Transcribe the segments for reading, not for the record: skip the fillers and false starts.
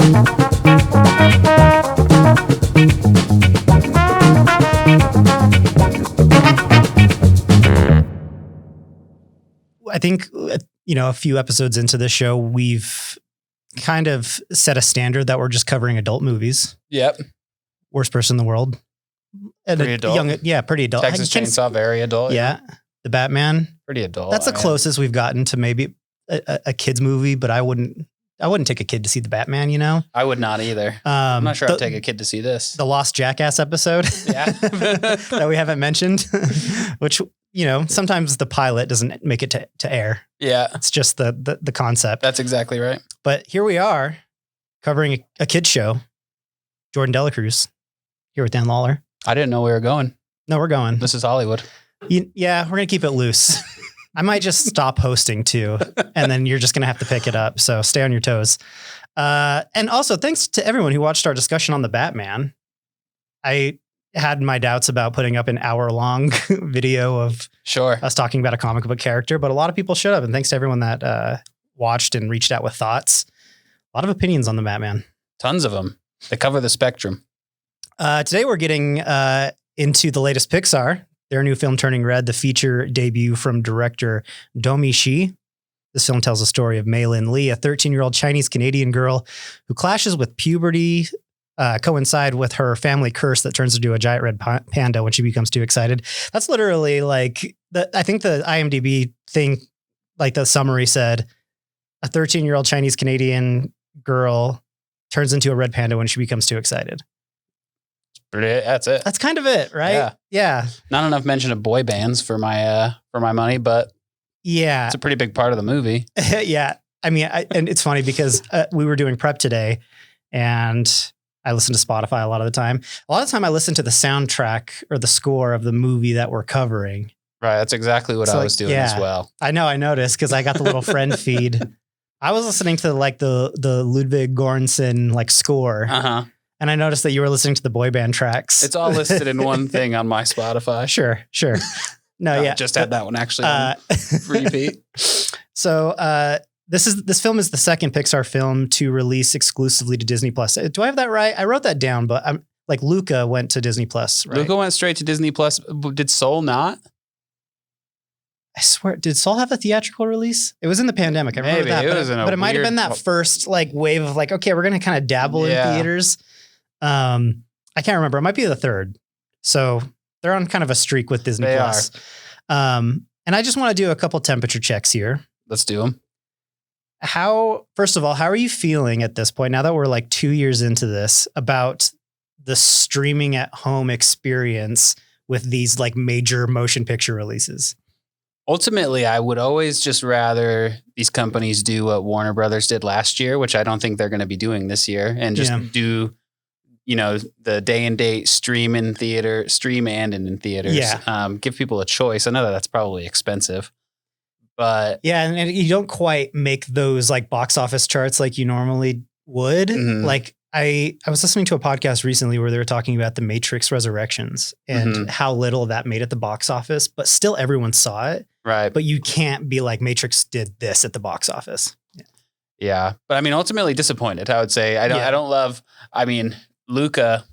I think, a few episodes into this show, we've kind of set a standard that we're just covering adult movies. Yep. Worst person in the world. And pretty adult. Pretty adult. Texas Chainsaw, very adult. Yeah. The Batman. Pretty adult. That's the closest we've gotten to maybe a kid's movie, but I wouldn't take a kid to see the Batman, I would not either. I'm not sure I'd take a kid to see this. The Lost Jackass episode. Yeah. that we haven't mentioned, which, sometimes the pilot doesn't make it to air. Yeah. It's just the concept. That's exactly right. But here we are covering a kid's show. Jordan Delacruz here with Dan Lawler. I didn't know we were going. No, we're going. This is Hollywood. Yeah, we're going to keep it loose. I might just stop hosting too, and then you're just going to have to pick it up. So stay on your toes. And also thanks to everyone who watched our discussion on the Batman. I had my doubts about putting up an hour-long video of us talking about a comic book character, but a lot of people showed up, and thanks to everyone that watched and reached out with thoughts. A lot of opinions on the Batman. Tons of them. They cover the spectrum. Today we're getting into the latest Pixar, their new film Turning Red, the feature debut from director Domee Shi. This film tells the story of Mei Lin Lee, a 13-year-old Chinese-Canadian girl who clashes with puberty, coincide with her family curse that turns into a giant red panda when she becomes too excited. That's literally like, I think the IMDb thing, like the summary said, a 13-year-old Chinese-Canadian girl turns into a red panda when she becomes too excited. That's it. That's kind of it, right? Yeah. Not enough mention of boy bands for my money, but yeah, it's a pretty big part of the movie. Yeah. I mean, and it's funny because we were doing prep today and I listen to Spotify a lot of the time. A lot of the time I listen to the soundtrack or the score of the movie that we're covering. Right. That's exactly what I was doing as well. I know. I noticed because I got the little friend feed. I was listening to like the Ludwig Göransson like score. Uh-huh. And I noticed that you were listening to the boy band tracks. It's all listed in one thing on my Spotify. Sure. No, yeah. Just had that one actually on repeat. So this film is the second Pixar film to release exclusively to Disney Plus. Do I have that right? I wrote that down, but I'm like Luca went to Disney Plus, right? Luca went straight to Disney Plus. Did Soul not? I swear, did Soul have a theatrical release? It was in the pandemic. I remember that, but it might have been that first like wave of like, okay, we're going to kind of dabble in theaters. I can't remember. It might be the third. So they're on kind of a streak with Disney Plus. And I just want to do a couple temperature checks here. Let's do them. First of all, how are you feeling at this point, now that we're like 2 years into this, about the streaming at home experience with these like major motion picture releases? Ultimately, I would always just rather these companies do what Warner Brothers did last year, which I don't think they're going to be doing this year, and just do, the day and date stream and in theaters. Yeah. Give people a choice. I know that's probably expensive, but yeah, and you don't quite make those like box office charts like you normally would. Mm-hmm. Like I was listening to a podcast recently where they were talking about the Matrix Resurrections and how little that made at the box office, but still everyone saw it. Right. But you can't be like Matrix did this at the box office. Yeah. But I mean, ultimately disappointed, I would say. I don't love, Luca,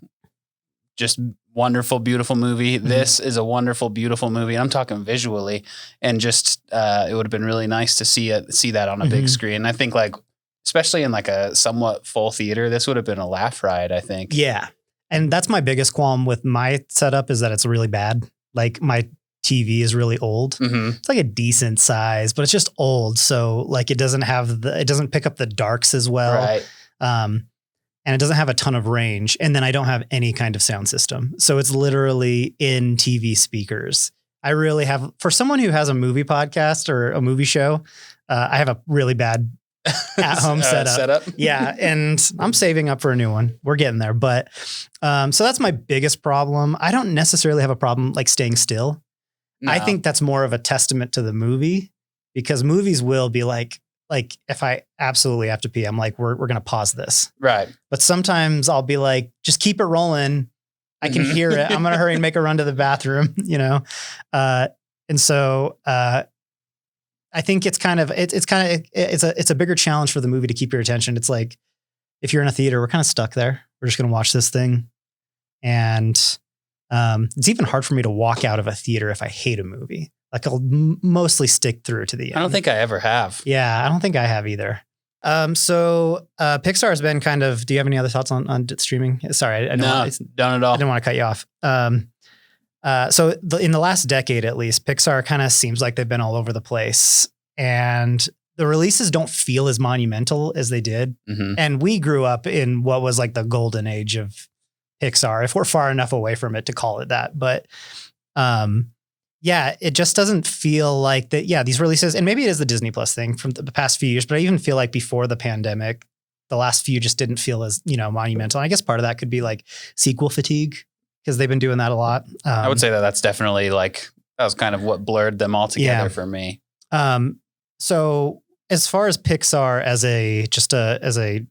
just wonderful, beautiful movie. Mm-hmm. This is a wonderful, beautiful movie. I'm talking visually, and just it would have been really nice to see that on a big screen. I think like, especially in like a somewhat full theater, this would have been a laugh ride, I think. Yeah. And that's my biggest qualm with my setup, is that it's really bad. Like my TV is really old. Mm-hmm. It's like a decent size, but it's just old. So like it doesn't pick up the darks as well. Right. And it doesn't have a ton of range. And then I don't have any kind of sound system. So it's literally in TV speakers. I really have, for someone who has a movie podcast or a movie show, I have a really bad at-home setup. Yeah. And I'm saving up for a new one. We're getting there. But so that's my biggest problem. I don't necessarily have a problem like staying still. No. I think that's more of a testament to the movie, because movies will be like if I absolutely have to pee, I'm like, we're going to pause this. Right. But sometimes I'll be like, just keep it rolling. I can hear it. I'm going to hurry and make a run to the bathroom, And so I think it's a bigger challenge for the movie to keep your attention. It's like, if you're in a theater, we're kind of stuck there. We're just going to watch this thing. And it's even hard for me to walk out of a theater if I hate a movie. Like I'll mostly stick through to the end. I don't think I ever have. Yeah, I don't think I have either. So Pixar has been kind of, do you have any other thoughts on streaming? Sorry, I don't at all. I didn't want to cut you off. So in the last decade, at least, Pixar kind of seems like they've been all over the place, and the releases don't feel as monumental as they did. Mm-hmm. And we grew up in what was like the golden age of Pixar, if we're far enough away from it to call it that. But yeah, it just doesn't feel like that. Yeah, these releases, and maybe it is the Disney Plus thing from the past few years, but I even feel like before the pandemic, the last few just didn't feel as, monumental. And I guess part of that could be like sequel fatigue, because they've been doing that a lot. I would say that's definitely that was kind of what blurred them all together for me. So as far as Pixar as a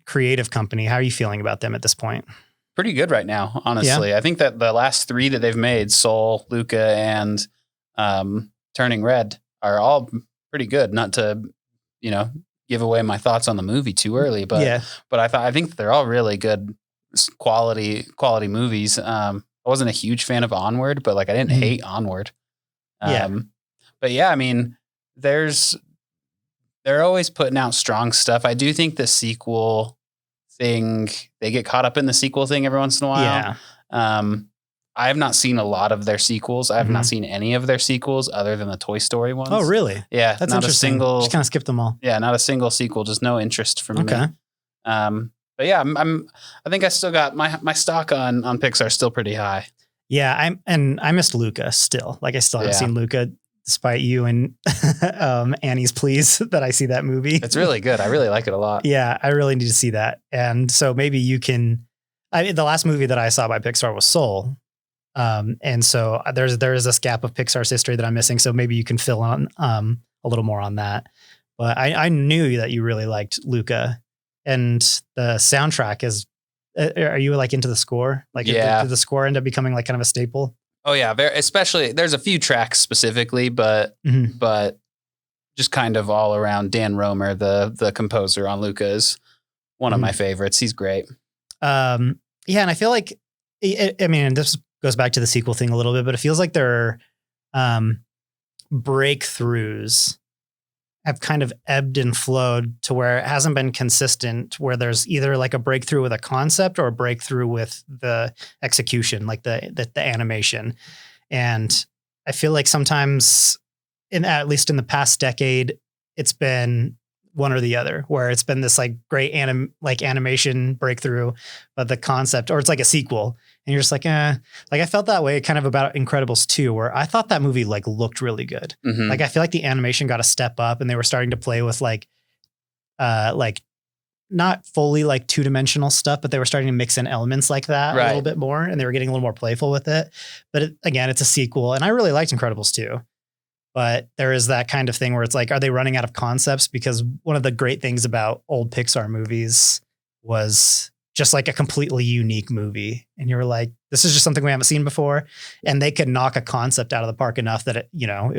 creative company, how are you feeling about them at this point? Pretty good right now, honestly. Yeah. I think that the last 3 that they've made, Soul, Luca, and Turning Red, are all pretty good. Not to, give away my thoughts on the movie too early, but I think they're all really good quality movies. I wasn't a huge fan of Onward, but I didn't hate Onward. But yeah, I mean, they're always putting out strong stuff. I do think the sequel thing, they get caught up in the sequel thing every once in a while. Yeah. I have not seen a lot of their sequels. I have not seen any of their sequels other than the Toy Story ones. Oh, really? Yeah. That's not interesting. Just kind of skipped them all. Yeah. Not a single sequel. Just no interest from me. But yeah, I think I still got my stock on Pixar still pretty high. Yeah. I missed Luca still. I still haven't seen Luca, despite you and Annie's pleas that I see that movie. It's really good. I really like it a lot. Yeah, I really need to see that. And so maybe you can. The last movie that I saw by Pixar was Soul, and so there is this gap of Pixar's history that I'm missing. So maybe you can fill in a little more on that. But I knew that you really liked Luca, and the soundtrack is. Are you into the score? Did the score end up becoming kind of a staple? Oh yeah, especially there's a few tracks specifically, but just kind of all around. Dan Romer, the composer on Luca, is one of my favorites. He's great. And I feel like, and this goes back to the sequel thing a little bit, but it feels like their breakthroughs have kind of ebbed and flowed to where it hasn't been consistent, where there's either a breakthrough with a concept or a breakthrough with the execution, the animation. And I feel like sometimes at least in the past decade, it's been one or the other, where it's been this great animation breakthrough, but the concept, or it's a sequel. And you're just I felt that way kind of about Incredibles 2, where I thought that movie looked really good. Mm-hmm. I feel like the animation got a step up, and they were starting to play with not fully 2-dimensional stuff, but they were starting to mix in elements like that a little bit more, and they were getting a little more playful with it. But again, it's a sequel, and I really liked Incredibles 2. But there is that kind of thing where it's are they running out of concepts? Because one of the great things about old Pixar movies was just a completely unique movie. And you were this is just something we haven't seen before. And they could knock a concept out of the park enough that it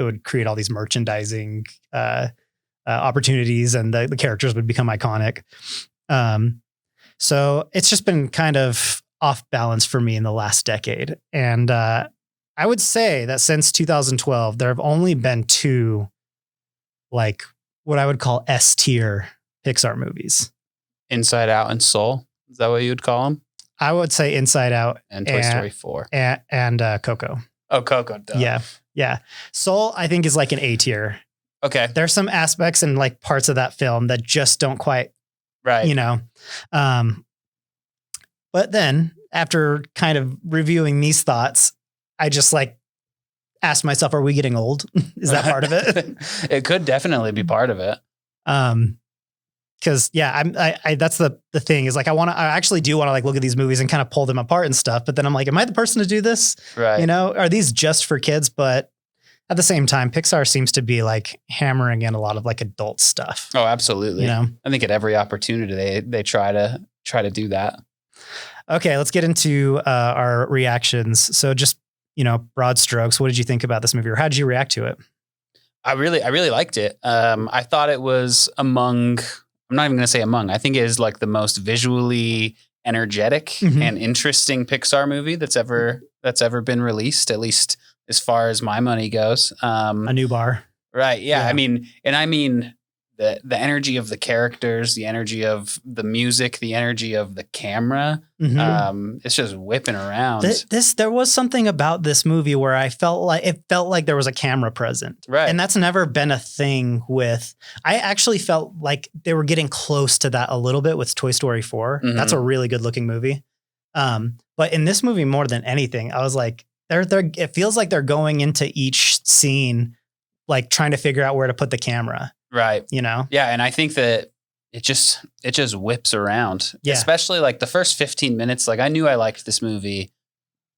would create all these merchandising opportunities, and the characters would become iconic. So it's just been kind of off balance for me in the last decade. And I would say that since 2012, there have only been 2, what I would call S-tier Pixar movies. Inside Out and Soul. Is that what you would call them? I would say Inside Out and Toy Story 4 and Coco. Oh, Coco. Duh. Yeah. Soul, I think, is an A tier. Okay. There's some aspects and parts of that film that just don't quite, right. But then after kind of reviewing these thoughts, I just asked myself, are we getting old? Is that part of it? It could definitely be part of it. Cause I that's the thing is I actually do want to look at these movies and kind of pull them apart and stuff. But then I'm am I the person to do this? Right. Are these just for kids? But at the same time, Pixar seems to be hammering in a lot of adult stuff. Oh, absolutely. I think at every opportunity they try to do that. Okay. Let's get into our reactions. So just, broad strokes. What did you think about this movie, or how did you react to it? I really liked it. I thought it was among, I'm I'm not even going to say among, I think it is like the most visually energetic and interesting Pixar movie that's ever been released, at least as far as my money goes. A new bar. Right. Yeah. I mean the energy of the characters, the energy of the music, the energy of the camera. It's just whipping around. There was something about this movie where it felt like there was a camera present. Right. And that's never been a thing I actually felt like they were getting close to that a little bit with Toy Story 4. That's a really good looking movie. But in this movie, more than anything, I was like, it feels like they're going into each scene, like trying to figure out where to put the camera. Right. You know? Yeah. And I think that it just whips around, especially like the first 15 minutes. Like I knew I liked this movie.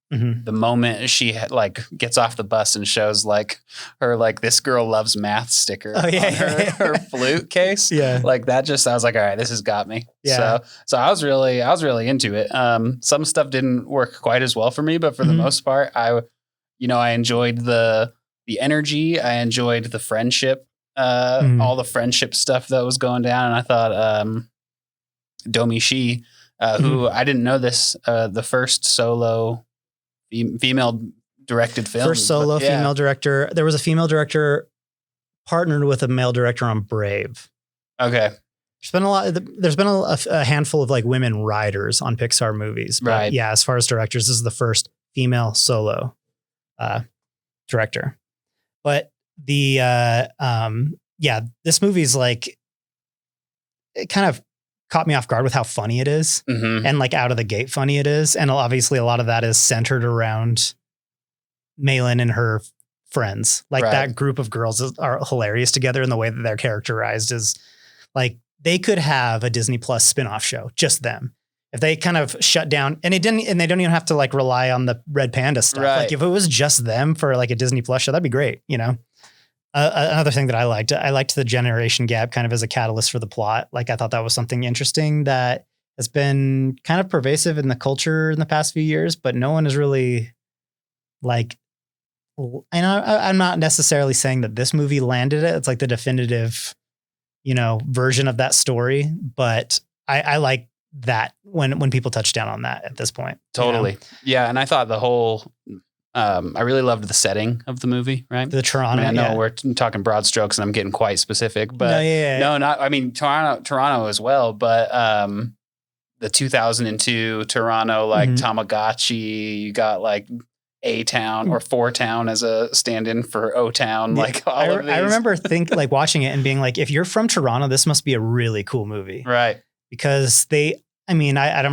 The moment she like gets off the bus and shows like her, like this girl loves math sticker on her flute case. Yeah. Like that I was like, all right, this has got me. Yeah. So I was really into it. Some stuff didn't work quite as well for me, but for the most part, I enjoyed the energy. I enjoyed the friendship. All the friendship stuff that was going down. And I thought, Domee Shi, who I didn't know this, the first solo female directed film. First solo female director. There was a female director partnered with a male director on Brave. Okay. There's been a handful of like women writers on Pixar movies. But right. Yeah. As far as directors, this is the first female solo, director. But this movie's like, it kind of caught me off guard with how funny it is and like out of the gate funny it is. And obviously a lot of that is centered around Malin and her friends. Like that group of girls are hilarious together, and the way that they're characterized is like they could have a Disney Plus spinoff show, just them. If they kind of shut down and they don't even have to like rely on the Red Panda stuff. Right. Like if it was just them for like a Disney Plus show, that'd be great. You know? Another thing that I liked the generation gap kind of as a catalyst for the plot. Like I thought that was something interesting that has been kind of pervasive in the culture in the past few years, but no one is really like, and I'm not necessarily saying that this movie landed it. It's like the definitive, version of that story, but I like that when people touch down on that at this point. Totally. Yeah. And I thought the whole, I really loved the setting of the movie, right? The Toronto. I know we're talking broad strokes and I'm getting quite specific, but Toronto as well. But the 2002 Toronto, like Tamagotchi, you got like A-Town or 4-Town as a stand-in for O-Town. Like all of these. I remember watching it and being like, if you're from Toronto, this must be a really cool movie. Right. Because I'm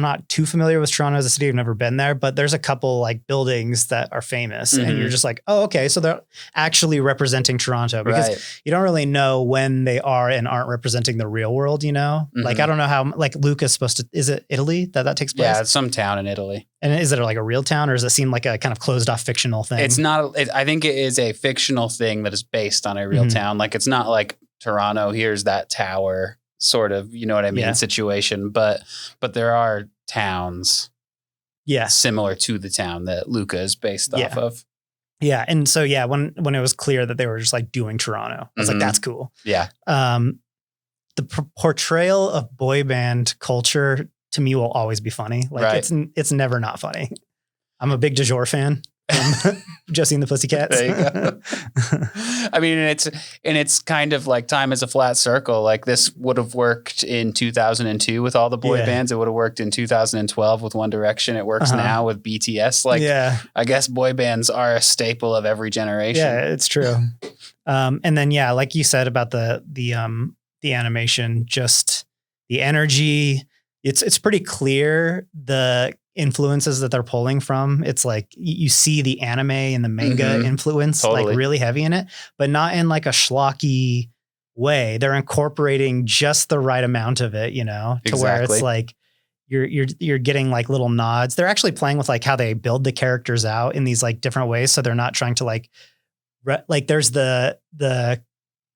not too familiar with Toronto as a city. I've never been there, but there's a couple like buildings that are famous and you're just like, oh, okay. So they're actually representing Toronto because you don't really know when they are and aren't representing the real world, Like, I don't know how, like Luca's supposed to, is it Italy that takes place? Yeah, it's some town in Italy. And is it like a real town or does it seem like a kind of closed off fictional thing? It's not, I think it is a fictional thing that is based on a real town. Like it's not like Toronto, here's that tower. Sort of, you know what I mean, situation. But there are towns similar to the town that Luca is based off of. Yeah. And so, when it was clear that they were just like doing Toronto, I was like, that's cool. Yeah. The portrayal of boy band culture to me will always be funny. Like it's never not funny. I'm a big DeJour fan. Josie and the Pussycats. There you go. I mean, and it's kind of like time is a flat circle. Like this would have worked in 2002 with all the boy bands. It would have worked in 2012 with One Direction. It works now with BTS. Like, I guess boy bands are a staple of every generation. Yeah, it's true. And then, like you said about the animation, just the energy, it's pretty clear the influences that they're pulling from. It's like you see the anime and the manga influence like really heavy in it, but not in like a schlocky way. They're incorporating just the right amount of it, to where it's like you're getting like little nods. They're actually playing with like how they build the characters out in these like different ways. So they're not trying to like there's the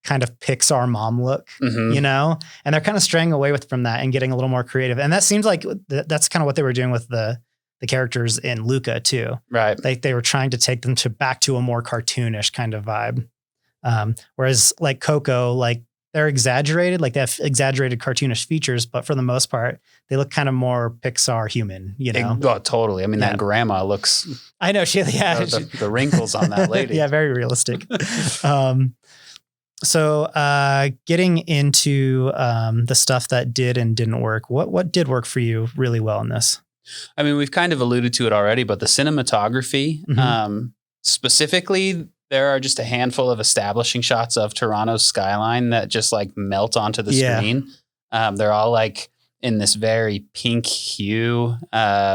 kind of Pixar mom look, and they're kind of straying away from that and getting a little more creative. And that seems like that's kind of what they were doing with the characters in Luca too. Right. Like they were trying to take them back to a more cartoonish kind of vibe. Whereas like Coco, like they're exaggerated, like they have exaggerated cartoonish features, but for the most part, they look kind of more Pixar human, you know? Oh, totally. I mean, that grandma looks. I know the wrinkles on that lady. Yeah, very realistic. So getting into the stuff that did and didn't work, what did work for you really well in this? I mean, we've kind of alluded to it already, but the cinematography, specifically, there are just a handful of establishing shots of Toronto's skyline that just like melt onto the screen. They're all like in this very pink hue,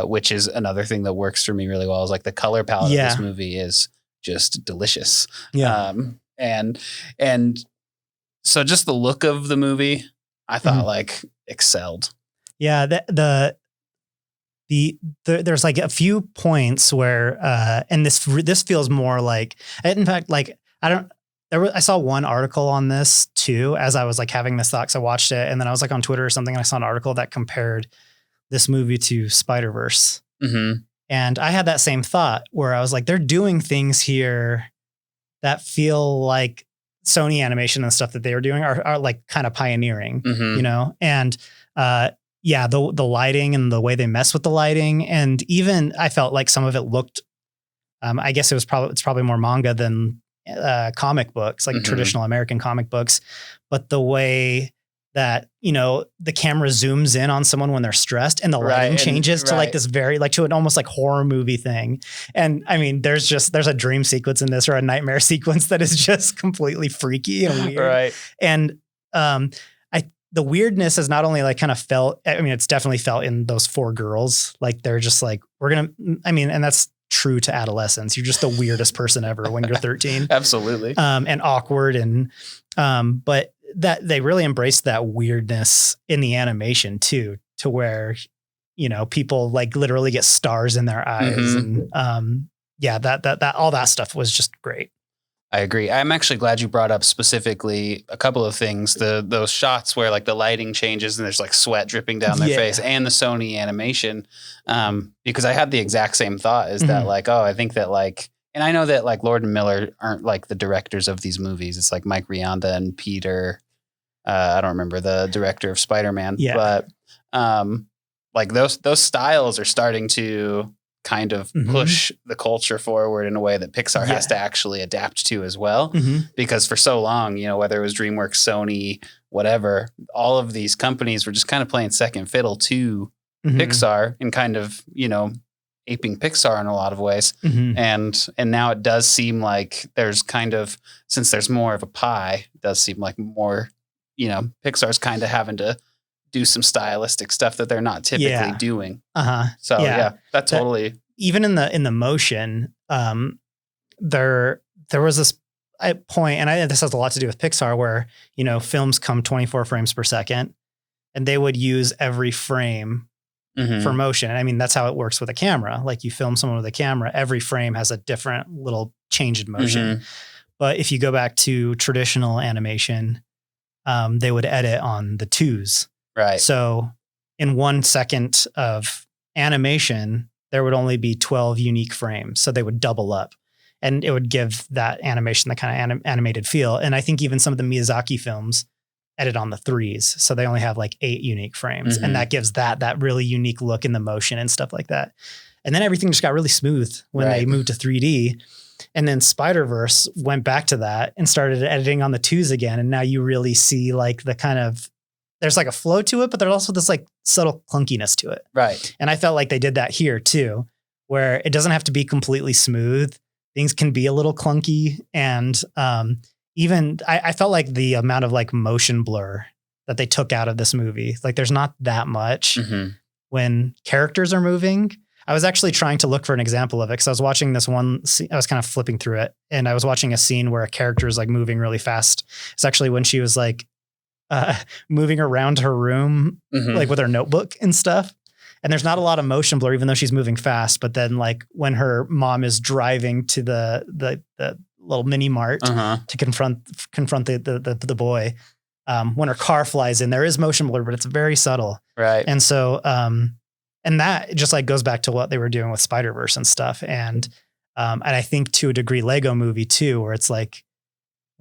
which is another thing that works for me really well. Is like the color palette of this movie is just delicious. Yeah. And so just the look of the movie, I thought like excelled. Yeah. There's like a few points where, and this feels more like, in fact, like I saw one article on this too, as I was like having this thought, 'cause I watched it and then I was like on Twitter or something and I saw an article that compared this movie to Spider-Verse. And I had that same thought where I was like, they're doing things here that feel like Sony Animation and stuff that they were doing are like kind of pioneering, you know? And, the lighting and the way they mess with the lighting. And even I felt like some of it looked, I guess it's probably more manga than comic books, like traditional American comic books. But the way that, you know, the camera zooms in on someone when they're stressed and the lighting changes to like this very, like to an almost like horror movie thing. And I mean, there's a dream sequence in this or a nightmare sequence that is just completely freaky and weird. Right. And, the weirdness is not only like kind of felt, I mean, it's definitely felt in those four girls. Like they're just like, and that's true to adolescence. You're just the weirdest person ever when you're 13. Absolutely. And awkward. And, but that they really embraced that weirdness in the animation too, to where, you know, people like literally get stars in their eyes. And, that all that stuff was just great. I agree. I'm actually glad you brought up specifically a couple of things. Those shots where like the lighting changes and there's like sweat dripping down their face, and the Sony animation. Because I had the exact same thought is that like, oh, I think that like, and I know that like Lord and Miller aren't like the directors of these movies. It's like Mike Rianda and Peter. I don't remember the director of Spider-Man, but like those styles are starting to kind of push the culture forward in a way that Pixar has to actually adapt to as well. Because for so long, you know, whether it was DreamWorks, Sony, whatever, all of these companies were just kind of playing second fiddle to Pixar and kind of, you know, aping Pixar in a lot of ways. And now it does seem like there's kind of, since there's more of a pie, it does seem like more, you know, Pixar's kind of having to do some stylistic stuff that they're not typically doing. So that totally. Even in the motion, there was this point, and this has a lot to do with Pixar, where, you know, films come 24 frames per second and they would use every frame for motion. I mean, that's how it works with a camera. Like you film someone with a camera, every frame has a different little change in motion. But if you go back to traditional animation, they would edit on the twos. Right. So in 1 second of animation, there would only be 12 unique frames. So they would double up and it would give that animation the kind of animated feel. And I think even some of the Miyazaki films edit on the threes. So they only have like 8 unique frames. And that gives that really unique look in the motion and stuff like that. And then everything just got really smooth when they moved to 3D. And then Spider-Verse went back to that and started editing on the twos again. And now you really see like the kind of, there's like a flow to it, but there's also this like subtle clunkiness to it. Right. And I felt like they did that here too, where it doesn't have to be completely smooth. Things can be a little clunky. And even I felt like the amount of like motion blur that they took out of this movie, like there's not that much when characters are moving. I was actually trying to look for an example of it because I was watching this one scene, I was kind of flipping through it and I was watching a scene where a character is like moving really fast. It's actually when she was like, moving around her room, like with her notebook and stuff. And there's not a lot of motion blur, even though she's moving fast. But then like when her mom is driving to the little mini mart to confront the boy, when her car flies in, there is motion blur, but it's very subtle. Right. And so, and that just like goes back to what they were doing with Spider-Verse and stuff. And I think to a degree, Lego Movie too, where it's like,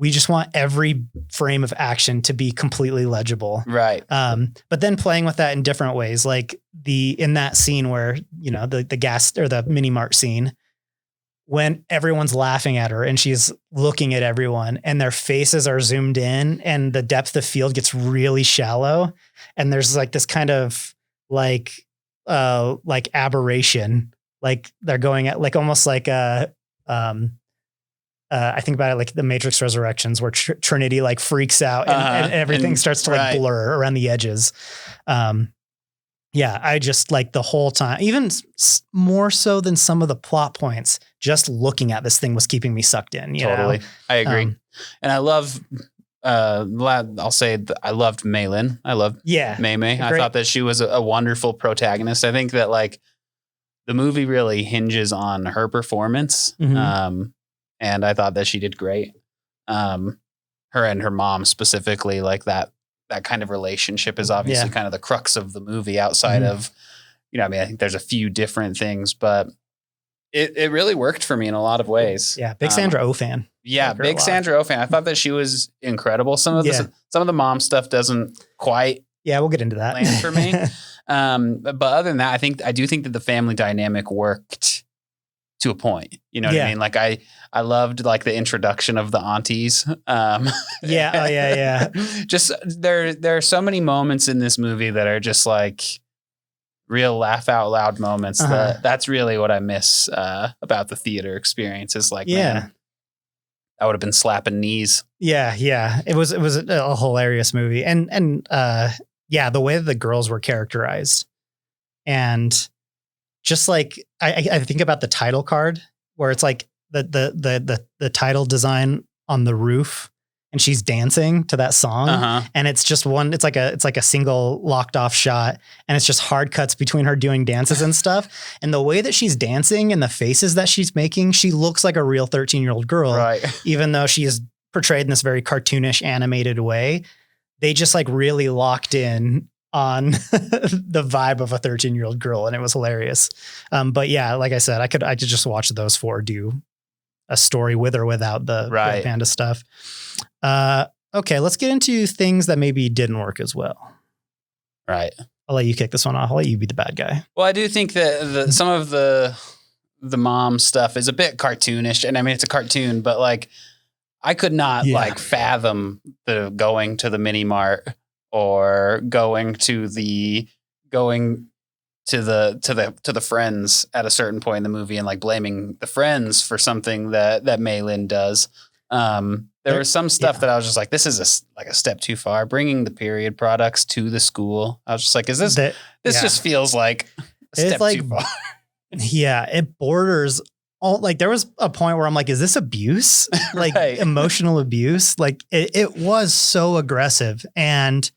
we just want every frame of action to be completely legible. Right. But then playing with that in different ways, like in that scene where, you know, the gas or the mini mart scene, when everyone's laughing at her and she's looking at everyone and their faces are zoomed in and the depth of field gets really shallow. And there's like this kind of like aberration, like they're going at like, almost like I think about it like the Matrix Resurrections where Trinity like freaks out and everything starts to like blur around the edges. Yeah, I just like the whole time, even more so than some of the plot points, just looking at this thing was keeping me sucked in. Totally. Know? I agree. And I love, I'll say I loved Maylin. I loved May. I thought that she was a wonderful protagonist. I think that like the movie really hinges on her performance. Mm-hmm. And I thought that she did great. Her and her mom specifically, like that kind of relationship is obviously kind of the crux of the movie outside of, you know, I mean, I think there's a few different things, but it really worked for me in a lot of ways. Yeah. Big Sandra Oh fan. Yeah. Big Sandra Oh fan. I thought that she was incredible. Some of the mom stuff doesn't quite. Yeah. We'll get into that land for me. But other than that, I do think that the family dynamic worked to a point, you know what I mean? Like I loved like the introduction of the aunties. Just there are so many moments in this movie that are just like real laugh out loud moments. That's really what I miss about the theater experience is like, man, I would have been slapping knees. Yeah. It was a hilarious movie. And the way that the girls were characterized and just like, I think about the title card where it's like the title design on the roof and she's dancing to that song. And it's just it's like a single locked off shot and it's just hard cuts between her doing dances and stuff. And the way that she's dancing and the faces that she's making, she looks like a real 13-year-old girl, right? Even though she is portrayed in this very cartoonish animated way, they just like really locked in on the vibe of a 13-year-old girl. And it was hilarious. But yeah, like I said, I could just watch those four do a story with or without the Red Panda stuff. Okay. Let's get into things that maybe didn't work as well. Right. I'll let you kick this one off. I'll let you be the bad guy. Well, I do think that some of the mom stuff is a bit cartoonish, and I mean, it's a cartoon, but like I could not like fathom the going to the mini mart or going to the friends at a certain point in the movie and like blaming the friends for something that Maylin does. There was some stuff that I was just like, this is a step too far. Bringing the period products to the school, I was just like, is this? This just feels like a step too far. Yeah, it borders. Like there was a point where I'm like, is this abuse? Like emotional abuse? Like it was so aggressive. And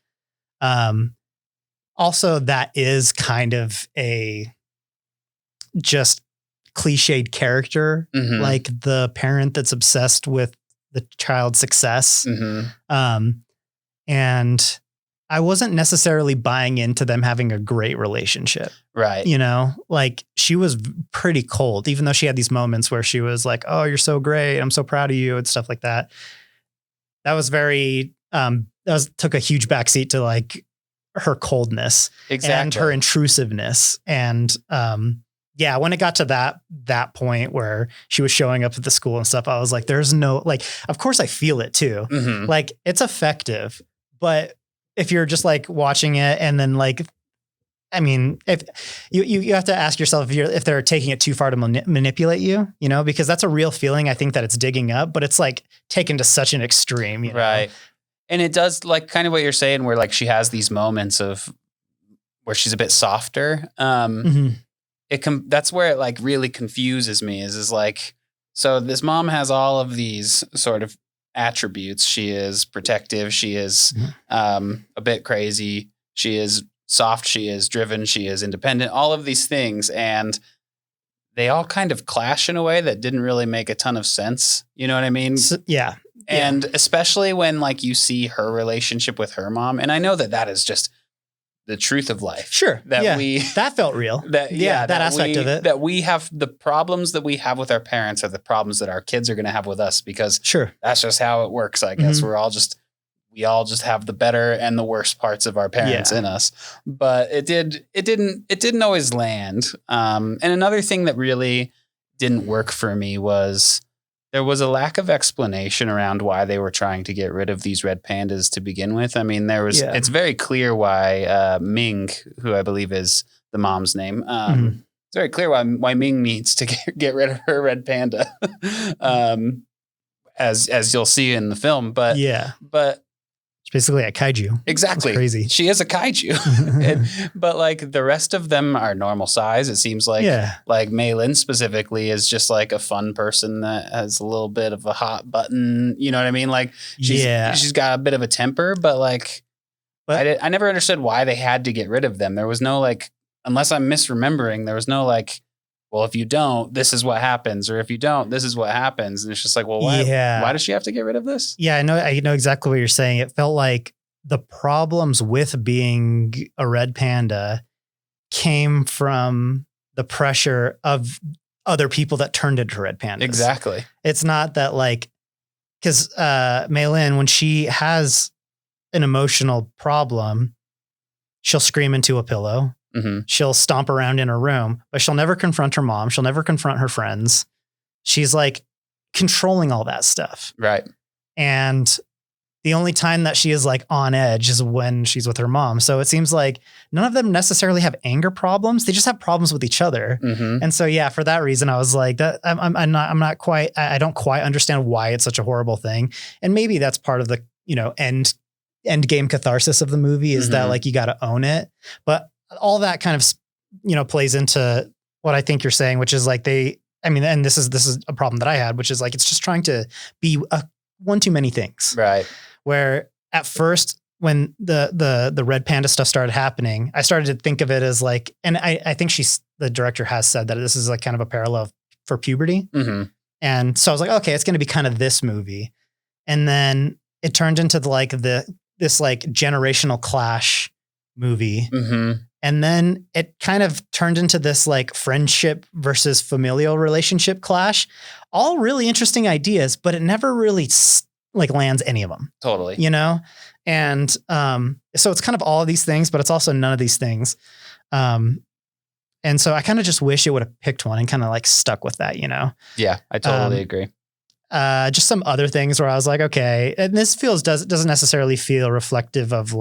also that is kind of a just cliched character, like the parent that's obsessed with the child's success. And I wasn't necessarily buying into them having a great relationship. Right. You know, like she was pretty cold, even though she had these moments where she was like, oh, you're so great. I'm so proud of you and stuff like that. That was very, took a huge backseat to like her coldness and her intrusiveness. And, when it got to that point where she was showing up at the school and stuff, I was like, there's no, like, of course I feel it too. Like it's effective, but if you're just like watching it and then like, I mean, if you have to ask yourself if they're taking it too far to manipulate you, you know, because that's a real feeling. I think that it's digging up, but it's like taken to such an extreme, you know? Right. And it does like kind of what you're saying where like she has these moments of where she's a bit softer. That's where it like really confuses me is like, so this mom has all of these sort of attributes. She is protective. She is a bit crazy. She is soft. She is driven. She is independent, all of these things. And they all kind of clash in a way that didn't really make a ton of sense. You know what I mean? Yeah. And especially when like you see her relationship with her mom. And I know that is just the truth of life. Sure. That that felt real. That aspect of it. That we have the problems that we have with our parents are the problems that our kids are going to have with us, because that's just how it works. I guess we all just have the better and the worst parts of our parents in us. But it didn't always land. And another thing that really didn't work for me was there was a lack of explanation around why they were trying to get rid of these red pandas to begin with. I mean, it's very clear why Ming, who I believe is the mom's name, it's very clear why Ming needs to get rid of her red panda, as you'll see in the film. But it's basically a kaiju. Exactly. It's crazy. She is a kaiju. But like the rest of them are normal size. It seems like Mei Lin specifically is just like a fun person that has a little bit of a hot button. You know what I mean? Like she's got a bit of a temper, but I never understood why they had to get rid of them. There was no unless I'm misremembering, there was no well, if you don't, this is what happens. Or if you don't, this is what happens. And it's just like, well, why does she have to get rid of this? Yeah, I know exactly what you're saying. It felt like the problems with being a red panda came from the pressure of other people that turned into red pandas. Exactly. It's not that because Mei Lin, when she has an emotional problem, she'll scream into a pillow. Mm-hmm. She'll stomp around in her room, but she'll never confront her mom. She'll never confront her friends. She's controlling all that stuff. Right. And the only time that she is on edge is when she's with her mom. So it seems like none of them necessarily have anger problems. They just have problems with each other. Mm-hmm. And so, for that reason, I was like, that I'm not quite, I don't quite understand why it's such a horrible thing. And maybe that's part of the, end game catharsis of the movie is that you got to own it. But all that kind of, plays into what I think you're saying, which is and this is a problem that I had, which is it's just trying to be one too many things. Right. Where at first, when the red panda stuff started happening, I started to think of it as and I think the director has said that this is kind of a parallel for puberty. Mm-hmm. And so I was like, okay, it's going to be kind of this movie. And then it turned into this generational clash movie. Mm-hmm. And then it kind of turned into this friendship versus familial relationship clash. All really interesting ideas, but it never really lands any of them. Totally. And so it's kind of all of these things, but it's also none of these things. And so I kind of just wish it would have picked one and kind of stuck with that, Yeah, I totally agree. Just some other things where I was like, okay, and this doesn't necessarily feel reflective of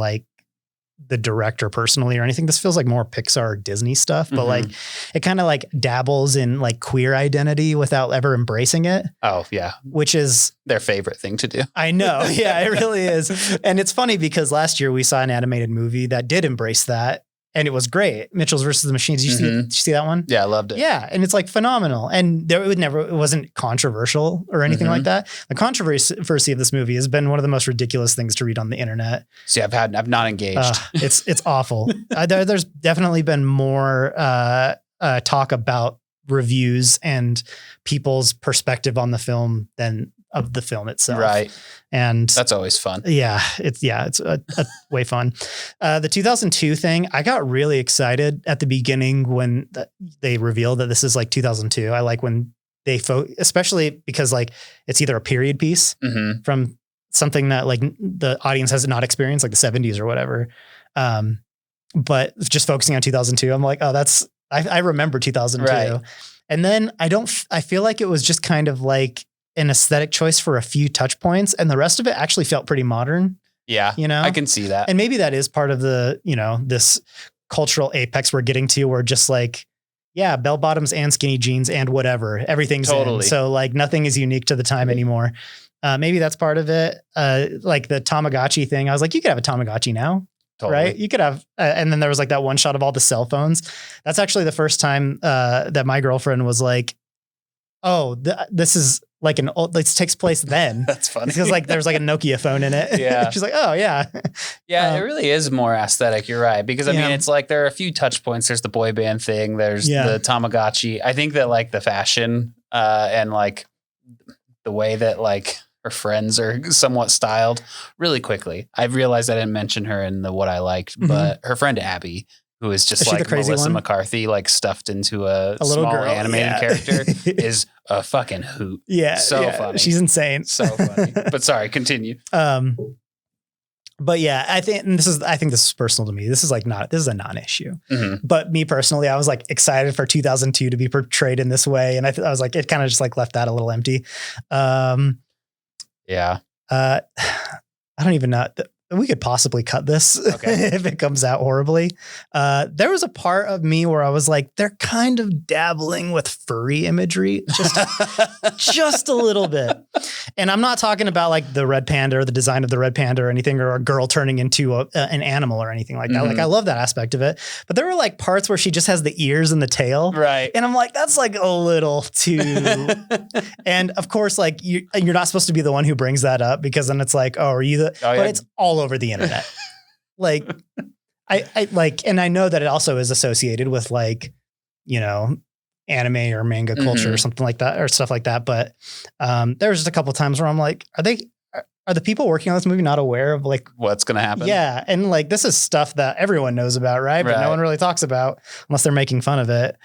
the director personally or anything. This feels like more Pixar or Disney stuff, but it kind of dabbles in queer identity without ever embracing it. Oh yeah. Which is their favorite thing to do. I know. Yeah, it really is. And it's funny because last year we saw an animated movie that did embrace that. And it was great. Mitchell's versus the Machines. Did you see that one? Yeah, I loved it. Yeah. And it's phenomenal. And it wasn't controversial or anything like that. The controversy of this movie has been one of the most ridiculous things to read on the internet. See, I've not engaged. It's awful. There's definitely been more talk about reviews and people's perspective on the film than of the film itself. Right. And that's always fun. Yeah. It's way fun. The 2002 thing, I got really excited at the beginning when they revealed that this is 2002. I like when they especially because it's either a period piece from something that the audience has not experienced, the 70s or whatever. But just focusing on 2002, I'm like, oh, I remember 2002. Right. And then I feel like it was just kind of an aesthetic choice for a few touch points, and the rest of it actually felt pretty modern. Yeah. I can see that. And maybe that is part of the, this cultural apex we're getting to, where just bell bottoms and skinny jeans and whatever, everything's totally in. So nothing is unique to the time anymore. Maybe that's part of it. The Tamagotchi thing. I was like, you could have a Tamagotchi now. Totally. Right. You could have, and then there was that one shot of all the cell phones. That's actually the first time that my girlfriend was like, oh, this is an old, this takes place then. That's funny. Because there's a Nokia phone in it. Yeah. She's like, oh yeah. Yeah. It really is more aesthetic. You're right. Because I mean, it's there are a few touch points. There's the boy band thing. There's the Tamagotchi. I think that the fashion and the way that her friends are somewhat styled. Really quickly, I realized I didn't mention her in the what I liked, but her friend Abby, who is just like Melissa McCarthy, like stuffed into a small girl, animated character, is a fucking hoot. Yeah. So funny. She's insane. So funny. But sorry, continue. But yeah, I think this is personal to me. This is a non-issue. But me personally, I was like excited for 2002 to be portrayed in this way. And I was like, it kind of just like left that a little empty. Yeah. I don't even know. We could possibly cut this if it comes out horribly. There was a part of me where I was like, they're kind of dabbling with furry imagery, just a little bit. And I'm not talking about like the red panda or the design of the red panda or anything, or a girl turning into an animal or anything like that. Like I love that aspect of it, but there were like parts where she just has the ears and the tail. Right. And I'm like, that's like a little too, and of course, like you're not supposed to be the one who brings that up, because then it's like, oh, are you but it's all over the internet. Like I like, and I know that it also is associated with like, you know, anime or manga culture or something like that, or stuff like that. But there was just a couple of times where I'm like, are the people working on this movie not aware of like what's going to happen? Yeah. And like, this is stuff that everyone knows about, right? But no one really talks about unless they're making fun of it.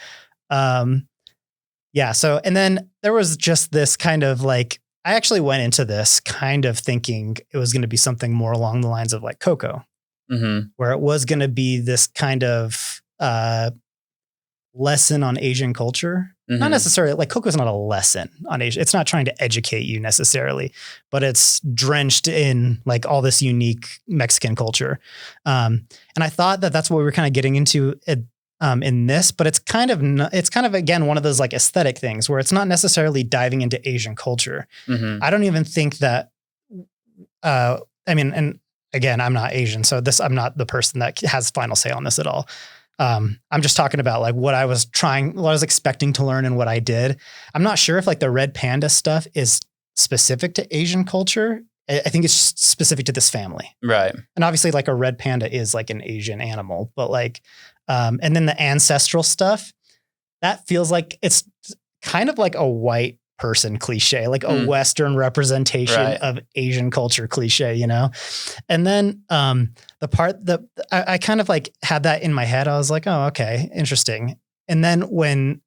Yeah. So, and then there was just this kind of like, I actually went into this kind of thinking it was going to be something more along the lines of like Coco, where it was going to be this kind of lesson on Asian culture. Not necessarily, like Coco's not a lesson on Asia. It's not trying to educate you necessarily, but it's drenched in like all this unique Mexican culture. And I thought that that's what we were kind of getting into in this, but it's kind of again one of those like aesthetic things where it's not necessarily diving into Asian culture. I don't even think that. I mean, and again, I'm not Asian, so I'm not the person that has final say on this at all. I'm just talking about like what I was expecting to learn and what I did. I'm not sure if like the Red Panda stuff is specific to Asian culture. I think it's specific to this family. Right. And obviously like a red panda is like an Asian animal, but like, and then the ancestral stuff, that feels like it's kind of like a white person cliche, like a Western representation of Asian culture cliche, you know? And then the part that I kind of like had that in my head, I was like, oh, okay, interesting. And then when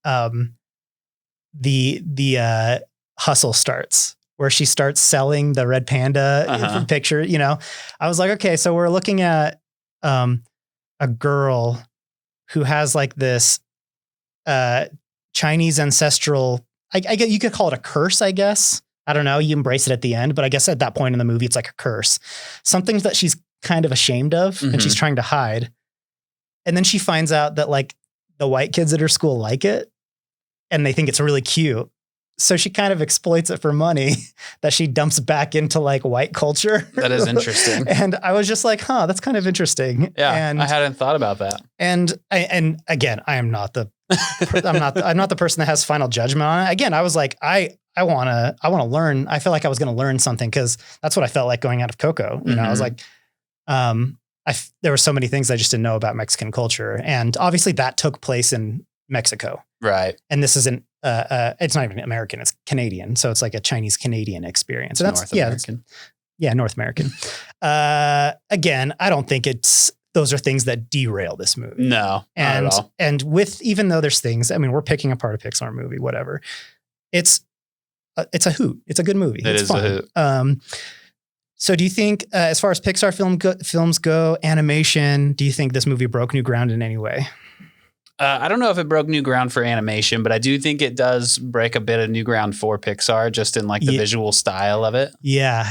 the hustle starts, where she starts selling the red panda picture, you know, I was like, okay, so we're looking at a girl who has like this Chinese ancestral, I guess you could call it a curse, I guess. I don't know. You embrace it at the end, but I guess at that point in the movie, it's like a curse, something that she's kind of ashamed of and she's trying to hide. And then she finds out that like the white kids at her school like it and they think it's really cute. So she kind of exploits it for money that she dumps back into like white culture. That is interesting. And I was just like, huh, that's kind of interesting. Yeah. And I hadn't thought about that. And again, I'm not the person that has final judgment on it. Again, I was like, I want to learn. I feel like I was going to learn something because that's what I felt like going out of Coco. You know, I was like, there were so many things I just didn't know about Mexican culture. And obviously that took place in Mexico. Right. And this isn't, it's not even American, it's Canadian. So it's like a Chinese Canadian experience. And that's North American. North American. Again, I don't think those are things that derail this movie. No, not at all. And even though there's things, I mean, we're picking apart a Pixar movie, whatever. It's a hoot. It's a good movie. It's fun. A hoot. So do you think, as far as Pixar films go, animation, do you think this movie broke new ground in any way? I don't know if it broke new ground for animation, but I do think it does break a bit of new ground for Pixar, just in like the visual style of it. Yeah.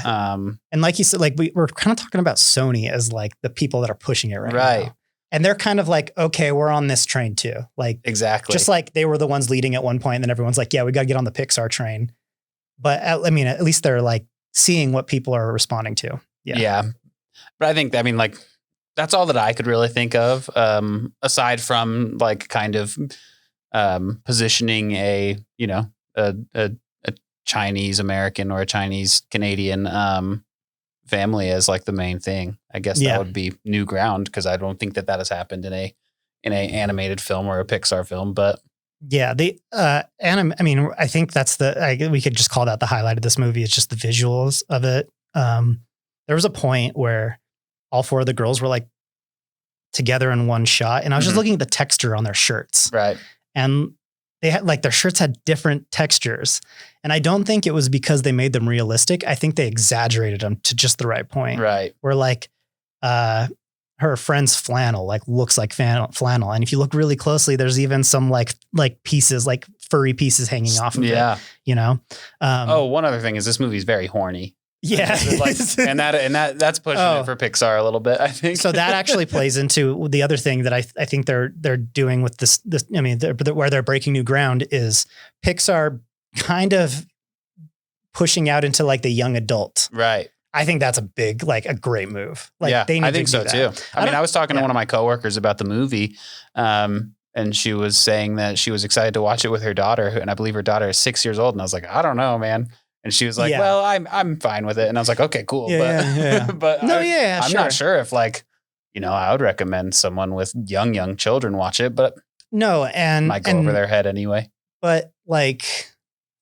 And like you said, like we're kind of talking about Sony as like the people that are pushing it right now. And they're kind of like, okay, we're on this train too. Like exactly. Just like they were the ones leading at one point, and then everyone's like, yeah, we got to get on the Pixar train. But I mean, at least they're like seeing what people are responding to. Yeah. Yeah. But I mean, like, that's all that I could really think of, aside from like kind of positioning a Chinese American or a Chinese Canadian family as like the main thing. I guess that would be new ground, because I don't think that has happened in a animated film or a Pixar film. But Yeah, I think we could just call that the highlight of this movie. It's just the visuals of it. There was a point where all four of the girls were like together in one shot, and I was just looking at the texture on their shirts. Right. And they had like their shirts had different textures. And I don't think it was because they made them realistic. I think they exaggerated them to just the right point. Right. Where like her friend's flannel like looks like flannel. And if you look really closely, there's even some like pieces, like furry pieces hanging off of it. You know? One other thing is this movie's very horny. Yeah. and that's pushing it for Pixar a little bit, I think. So that actually plays into the other thing that I think they're doing with this. I mean, where they're breaking new ground is Pixar kind of pushing out into like the young adult. Right. I think that's a great move. Like, yeah, they need I think so too. I was talking to one of my coworkers about the movie, and she was saying that she was excited to watch it with her daughter, and I believe her daughter is 6 years old. And I was like, I don't know, man. And she was like, well, I'm fine with it. And I was like, okay, cool. But I'm not sure if I would recommend someone with young children watch it, but no, and might go over their head anyway. But like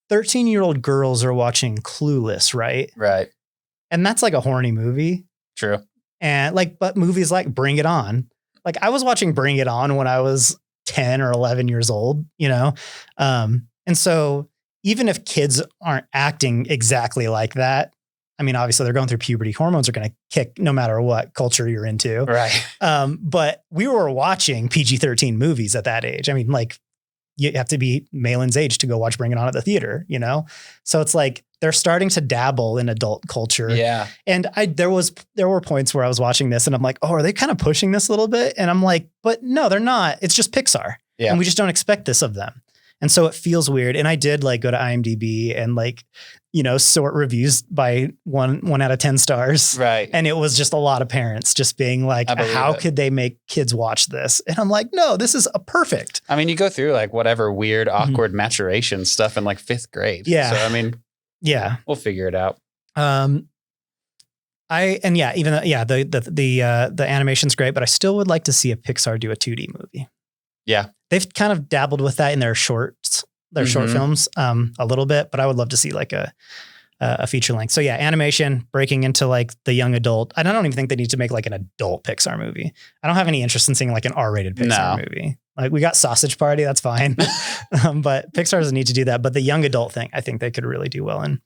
13-year-old girls are watching Clueless, right? Right. And that's like a horny movie. True. And but movies like Bring It On, like I was watching Bring It On when I was 10 or 11 years old, and so even if kids aren't acting exactly like that, I mean, obviously they're going through puberty. Hormones are going to kick no matter what culture you're into. Right. But we were watching PG-13 movies at that age. I mean, like you have to be Malin's age to go watch Bring It On at the theater, So it's like they're starting to dabble in adult culture. Yeah. And there were points where I was watching this and I'm like, oh, are they kind of pushing this a little bit? And I'm like, but no, they're not. It's just Pixar. Yeah. And we just don't expect this of them. And so it feels weird. And I did like go to IMDb and sort reviews by one out of 10 stars. Right. And it was just a lot of parents just being like, how could they make kids watch this? And I'm like, no, this is a perfect. I mean, you go through like whatever weird, awkward maturation stuff in like 5th grade. Yeah. So, I mean, we'll figure it out. The animation's great, but I still would like to see a Pixar do a 2D movie. Yeah. They've kind of dabbled with that in their short films a little bit, but I would love to see like a feature length. So yeah, animation breaking into like the young adult. I don't even think they need to make like an adult Pixar movie. I don't have any interest in seeing like an R-rated Pixar movie. Like we got Sausage Party, that's fine. But Pixar doesn't need to do that. But the young adult thing, I think they could really do well in.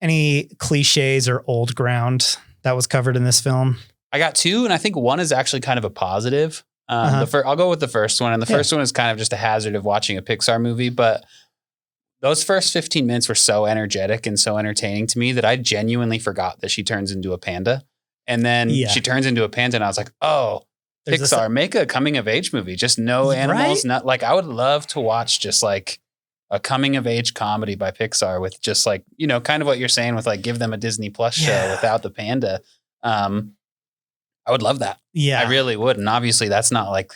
Any cliches or old ground that was covered in this film? I got 2, and I think one is actually kind of a positive. I'll go with the first one. And the first one is kind of just a hazard of watching a Pixar movie. But those first 15 minutes were so energetic and so entertaining to me that I genuinely forgot that she turns into a panda. And then she turns into a panda and I was like, oh, Pixar, make a coming of age movie. Just no animals. Not like I would love to watch just like a coming of age comedy by Pixar with just like, kind of what you're saying with like give them a Disney Plus show without the panda. I would love that. Yeah, I really would. And obviously that's not like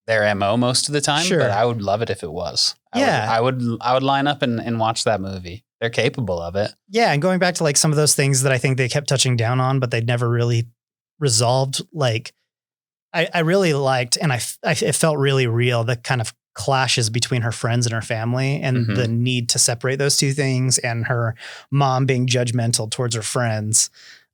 their MO most of the time, but I would love it if it was. I would line up and watch that movie. They're capable of it. Yeah. And going back to like some of those things that I think they kept touching down on, but they'd never really resolved. Like I really liked, and it felt really real, the kind of clashes between her friends and her family and the need to separate those two things, and her mom being judgmental towards her friends.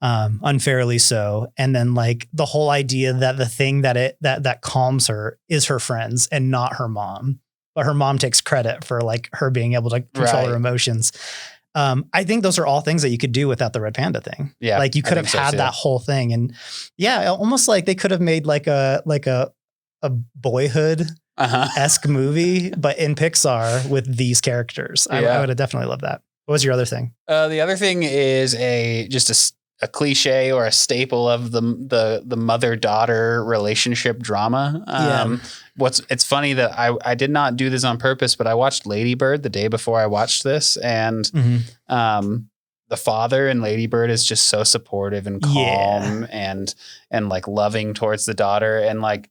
Unfairly so. And then like the whole idea that the thing that calms her is her friends and not her mom, but her mom takes credit for like her being able to control her emotions. I think those are all things that you could do without the Red Panda thing. Yeah. Like you could have had that whole thing, and almost like they could have made like a Boyhood esque movie, but in Pixar with these characters. I would have definitely loved that. What was your other thing? The other thing is just a cliche or a staple of the mother-daughter relationship drama. It's funny that I did not do this on purpose, but I watched Lady Bird the day before I watched this, and the father in Lady Bird is just so supportive and calm and like loving towards the daughter, and like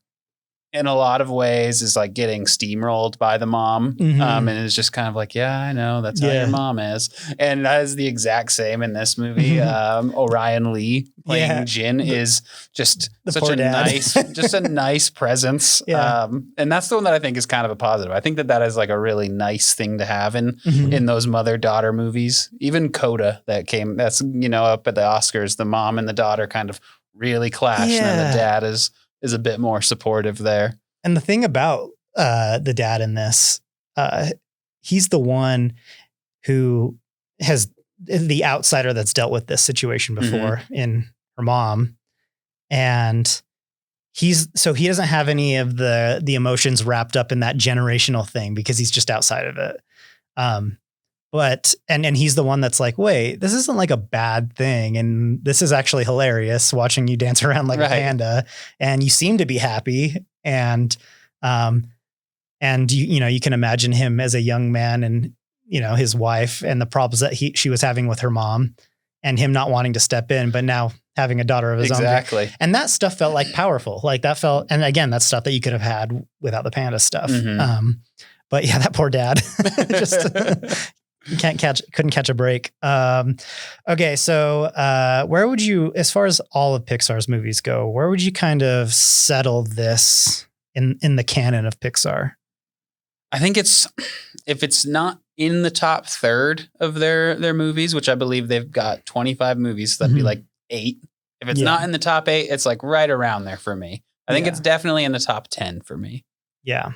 in a lot of ways is like getting steamrolled by the mom. And it's just kind of like, yeah, I know that's how your mom is. And that is the exact same in this movie. Orion Lee playing Jin is just such a nice presence. And that's the one that I think is kind of a positive. I think that is like a really nice thing to have in those mother-daughter movies. Even Coda that's, up at the Oscars, the mom and the daughter kind of really clash. And then the dad is a bit more supportive there. And the thing about the dad in this, he's the one who has the outsider that's dealt with this situation before in her mom. And he doesn't have any of the emotions wrapped up in that generational thing because he's just outside of it. But he's the one that's like, wait, this isn't like a bad thing. And this is actually hilarious watching you dance around like a panda, and you seem to be happy. And you can imagine him as a young man and, his wife and the problems that she was having with her mom and him not wanting to step in, but now having a daughter of his own. Exactly. And that stuff felt like powerful. Like that felt, and again, that's stuff that you could have had without the panda stuff. But yeah, that poor dad just couldn't catch a break. Okay. So, where would you, as far as all of Pixar's movies go, where would you kind of settle this in the canon of Pixar? I think if it's not in the top third of their movies, which I believe they've got 25 movies, so that'd be like 8. If it's not in the top 8, it's like right around there for me. I think it's definitely in the top 10 for me. Yeah.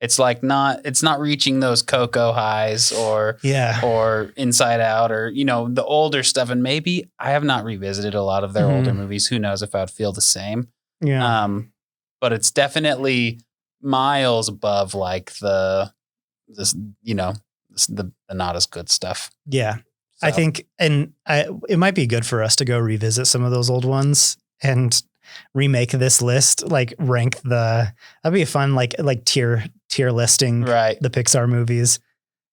It's like it's not reaching those Coco highs or Inside Out or, the older stuff. And maybe I have not revisited a lot of their older movies. Who knows if I would feel the same. Yeah. But it's definitely miles above like the not as good stuff. Yeah. So. I think, it might be good for us to go revisit some of those old ones and remake this list, like that'd be a fun, like tier listing, the Pixar movies.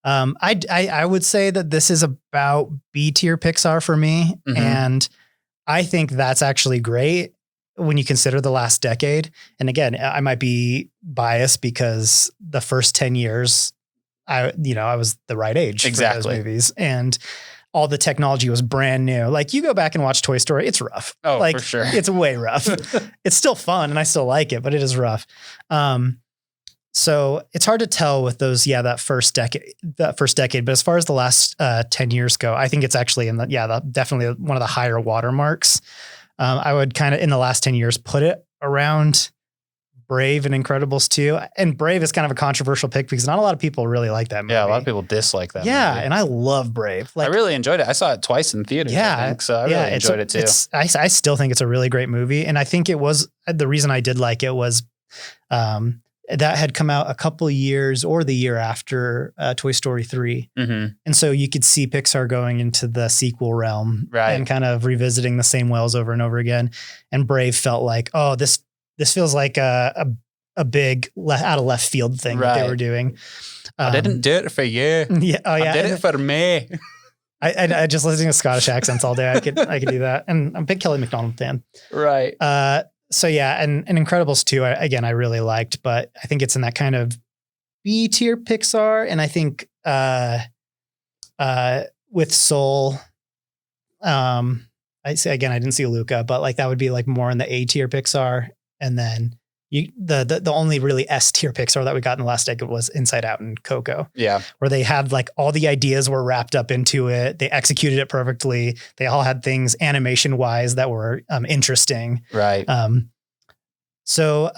I would say that this is about B tier Pixar for me. And I think that's actually great when you consider the last decade. And again, I might be biased because the first 10 years, I was the right age for those movies, and all the technology was brand new. Like you go back and watch Toy Story, it's rough. Oh, like, for sure. It's way rough. It's still fun and I still like it, but it is rough. So it's hard to tell with those, that first decade. But as far as the last 10 years go, I think it's actually definitely one of the higher watermarks. I would kind of in the last 10 years put it around Brave and Incredibles 2. And Brave is kind of a controversial pick because not a lot of people really like that movie. Yeah, a lot of people dislike that movie. And I love Brave. I really enjoyed it. I saw it twice in theaters, I think, so I really enjoyed it too. I still think it's a really great movie. And I think it was, the reason I did like it was that had come out a couple of years or the year after Toy Story 3. And so you could see Pixar going into the sequel realm and kind of revisiting the same wells over and over again. And Brave felt like, oh, this feels like a big out of left field thing that they were doing. I didn't do it for you. I did it for me. I just listening to Scottish accents all day. I could do that. And I'm a big Kelly MacDonald fan. Right. So and Incredibles 2, I really liked, but I think it's in that kind of B tier Pixar. And I think with Soul, I didn't see Luca, but like that would be like more in the A tier Pixar. And then the only really S tier Pixar that we got in the last decade was Inside Out and Coco. Yeah. Where they had like all the ideas were wrapped up into it. They executed it perfectly. They all had things animation wise that were interesting. Right. So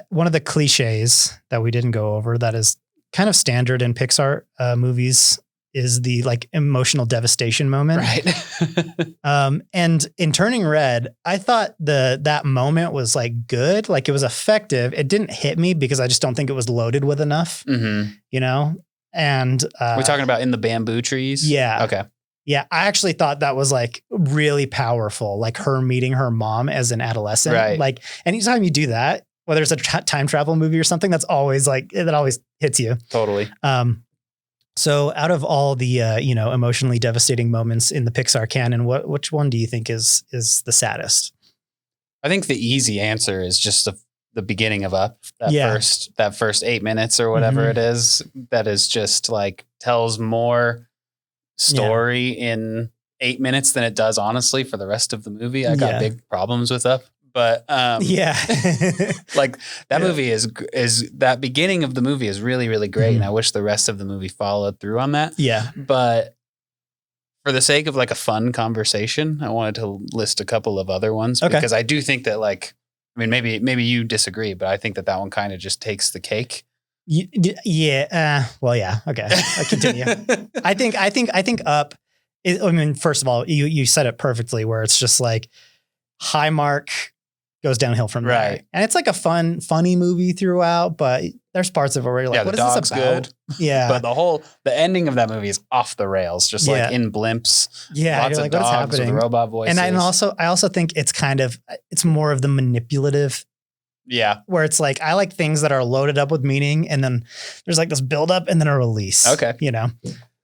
one of the cliches that we didn't go over that is kind of standard in Pixar movies is the like emotional devastation moment. Right. And in Turning Red, I thought that moment was like good. Like it was effective. It didn't hit me because I just don't think it was loaded with enough, And, we're talking about in the bamboo trees. Yeah. Okay. Yeah. I actually thought that was like really powerful. Like her meeting her mom as an adolescent. Right. Like anytime you do that, whether it's a time travel movie or something, that's always like, that always hits you. Totally. So out of all the, emotionally devastating moments in the Pixar canon, which one do you think is the saddest? I think the easy answer is just the beginning of Up, Yeah. that first 8 minutes or whatever it is, that is just like tells more story in 8 minutes than it does honestly for the rest of the movie. I got big problems with Up, but like that movie is that beginning of the movie is really, really great. And I wish the rest of the movie followed through on that. Yeah. But for the sake of like a fun conversation, I wanted to list a couple of other ones because I do think that like, I mean, maybe you disagree, but I think that one kind of just takes the cake. Yeah. Well, yeah. Okay. I continue. I think Up is, I mean, first of all, you said it perfectly where it's just like high mark goes downhill from there. And it's like a funny movie throughout, but there's parts of it where you're like, what is this about? Good. Yeah. But the ending of that movie is off the rails, just like in blimps. Yeah. Lots of dogs with robot voices. And I also think it's more of the manipulative. Yeah. Where it's like, I like things that are loaded up with meaning and then there's like this build up and then a release. Okay. You know?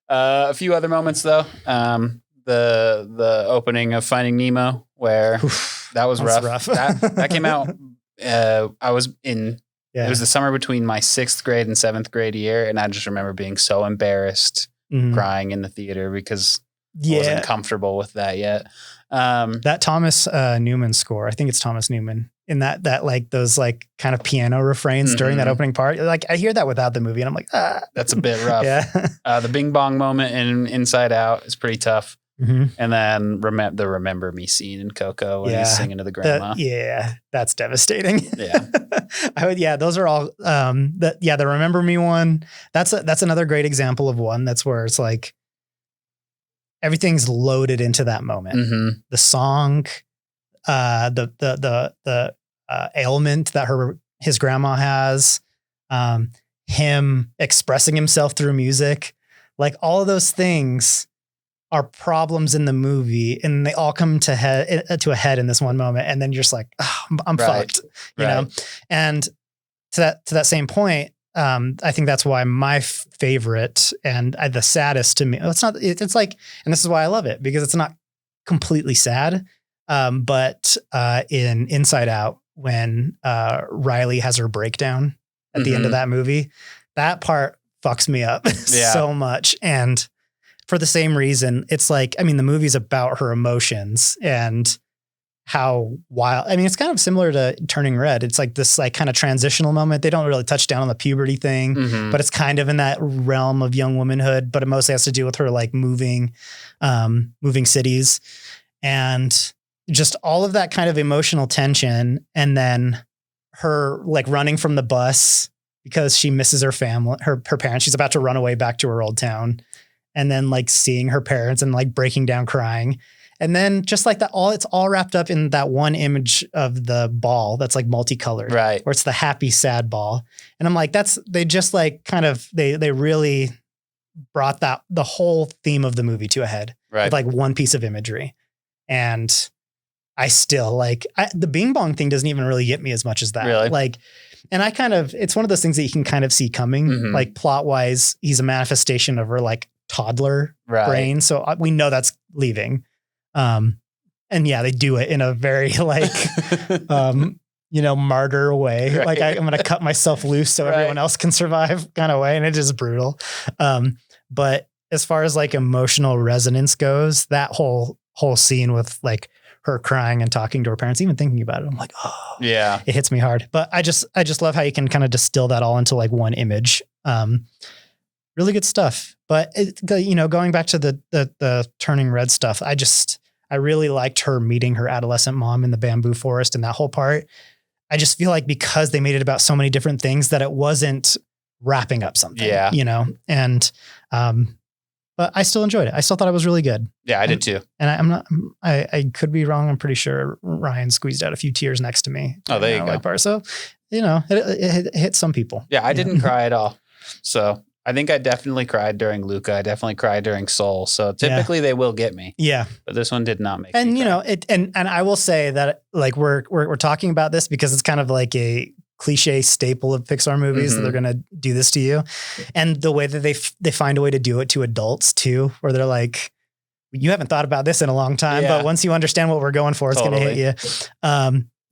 A few other moments though. The opening of Finding Nemo where that was rough. That came out. I was in, it was the summer between my 6th grade and 7th grade year. And I just remember being so embarrassed, crying in the theater because I wasn't comfortable with that yet. That Thomas Newman score, I think it's Thomas Newman in that like those like kind of piano refrains during that opening part. Like I hear that without the movie and I'm like, that's a bit rough. The Bing Bong moment in Inside Out is pretty tough. And then the Remember Me scene in Coco when he's singing to the grandma. That's devastating. Those are all, the Remember Me one, that's another great example of one that's where it's like, everything's loaded into that moment. The song, the ailment that his grandma has, him expressing himself through music, like all of those things are problems in the movie, and they all come to a head in this one moment, and then you're just like, oh, I'm fucked, you know. And to that same point, I think that's why my favorite and the saddest to me, it's like, and this is why I love it, because it's not completely sad. But in Inside Out, when Riley has her breakdown at the end of that movie, that part fucks me up so much. And for the same reason, it's like, I mean, the movie's about her emotions and how wild. I mean, it's kind of similar to Turning Red. It's like this like kind of transitional moment. They don't really touch down on the puberty thing, but it's kind of in that realm of young womanhood, but it mostly has to do with her like moving cities and just all of that kind of emotional tension. And then her like running from the bus because she misses her family, her parents. She's about to run away back to her old town. And then like seeing her parents and like breaking down crying. And then just like that, it's all wrapped up in that one image of the ball that's like multicolored, right? Where it's the happy, sad ball. And I'm like, they just like kind of, they really brought the whole theme of the movie to a head with like one piece of imagery. And I still like the Bing Bong thing doesn't even really get me as much as that. Really? Like, and I kind of, it's one of those things that you can kind of see coming, like plot wise, he's a manifestation of her like toddler brain. So we know that's leaving. And yeah, they do it in a very like, martyr way. Right. Like I'm going to cut myself loose so everyone else can survive kind of way. And it is brutal. But as far as like emotional resonance goes, that whole scene with like her crying and talking to her parents, even thinking about it, I'm like, oh yeah, it hits me hard. But I just love how you can kind of distill that all into like one image. Really good stuff. But going back to the Turning Red stuff, I really liked her meeting her adolescent mom in the bamboo forest and that whole part. I just feel like because they made it about so many different things that it wasn't wrapping up something, and, but I still enjoyed it. I still thought it was really good. Yeah, I did too. And I could be wrong. I'm pretty sure Ryan squeezed out a few tears next to me. Oh, there you go. Part. So, it hit some people. Yeah, I didn't cry at all. So I think I definitely cried during Luca. I definitely cried during Soul. So typically they will get me. Yeah. But this one did not make me cry. And I will say that like we're talking about this because it's kind of like a cliche staple of Pixar movies that they're going to do this to you. And the way that they find a way to do it to adults too, where they're like, you haven't thought about this in a long time, but once you understand what we're going for, it's going to hit you.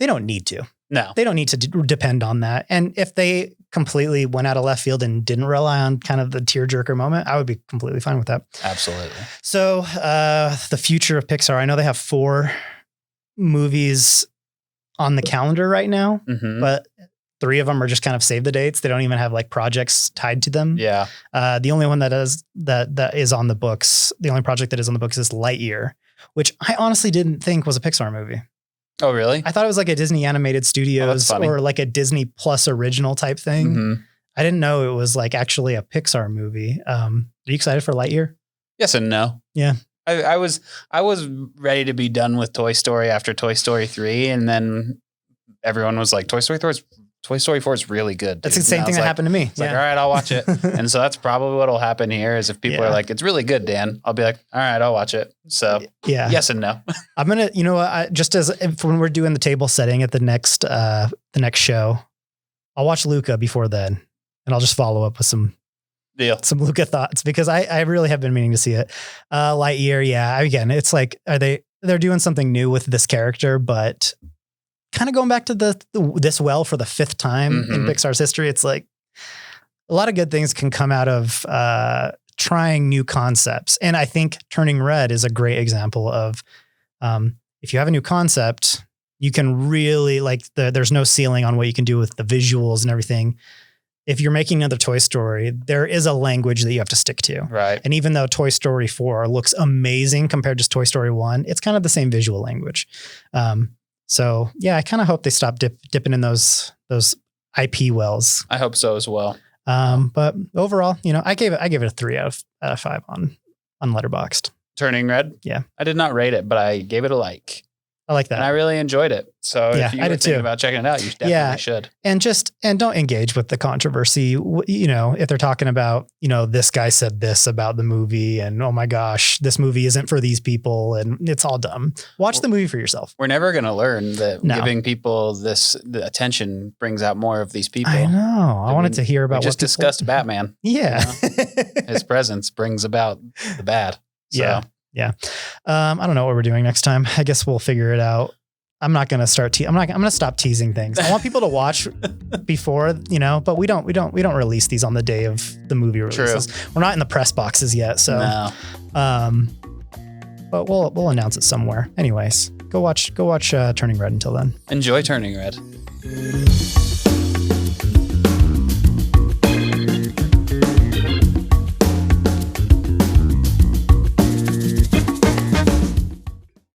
They don't need to. No. They don't need to depend on that. And if they completely went out of left field and didn't rely on kind of the tearjerker moment, I would be completely fine with that. Absolutely. So the future of Pixar, I know they have 4 movies on the calendar right now, but 3 of them are just kind of save the dates. They don't even have like projects tied to them. Yeah. The only one that is on the books, the only project that is on the books is Lightyear, which I honestly didn't think was a Pixar movie. Oh, really? I thought it was like a Disney Animated Studios or like a Disney Plus original type thing. I didn't know it was like actually a Pixar movie. Are you excited for Lightyear? Yes and no. Yeah. I was ready to be done with Toy Story after Toy Story 3, and then everyone was like, Toy Story 4 is really good. That's the same thing that happened to me. It's like, all right, I'll watch it. And so that's probably what'll happen here is if people are like, it's really good, Dan, I'll be like, all right, I'll watch it. So yes and no. I'm going to, you know what, just as if when we're doing the table setting at the next show, I'll watch Luca before then, and I'll just follow up with some Luca thoughts because I really have been meaning to see it. Lightyear. Yeah. Again, it's like, they're doing something new with this character, but kind of going back to this well for the 5th time in Pixar's history. It's like a lot of good things can come out of trying new concepts. And I think Turning Red is a great example of if you have a new concept, you can really there's no ceiling on what you can do with the visuals and everything. If you're making another Toy Story, there is a language that you have to stick to. Right. And even though Toy Story 4 looks amazing compared to Toy Story 1, it's kind of the same visual language. So yeah, I kind of hope they stop dipping in those IP wells. I hope so as well. But overall, I gave it a 3 out of 5 on Letterboxd. Turning Red. Yeah. I did not rate it, but I gave it a like. I like that. And I really enjoyed it. So yeah, if you were thinking about checking it out, you definitely should. And don't engage with the controversy. If they're talking about, this guy said this about the movie and, oh my gosh, this movie isn't for these people and it's all dumb. Watch the movie for yourself. We're never going to learn that giving people the attention brings out more of these people. I know. I wanted to hear about we just discussed Batman. Yeah. His presence brings about the bad. So. Yeah. Yeah. I don't know what we're doing next time. I guess we'll figure it out. I'm not going to start. I'm going to stop teasing things. I want people to watch before, but we don't release these on the day of the movie releases. True. We're not in the press boxes yet. So, but we'll announce it somewhere. Anyways, go watch Turning Red until then. Enjoy Turning Red.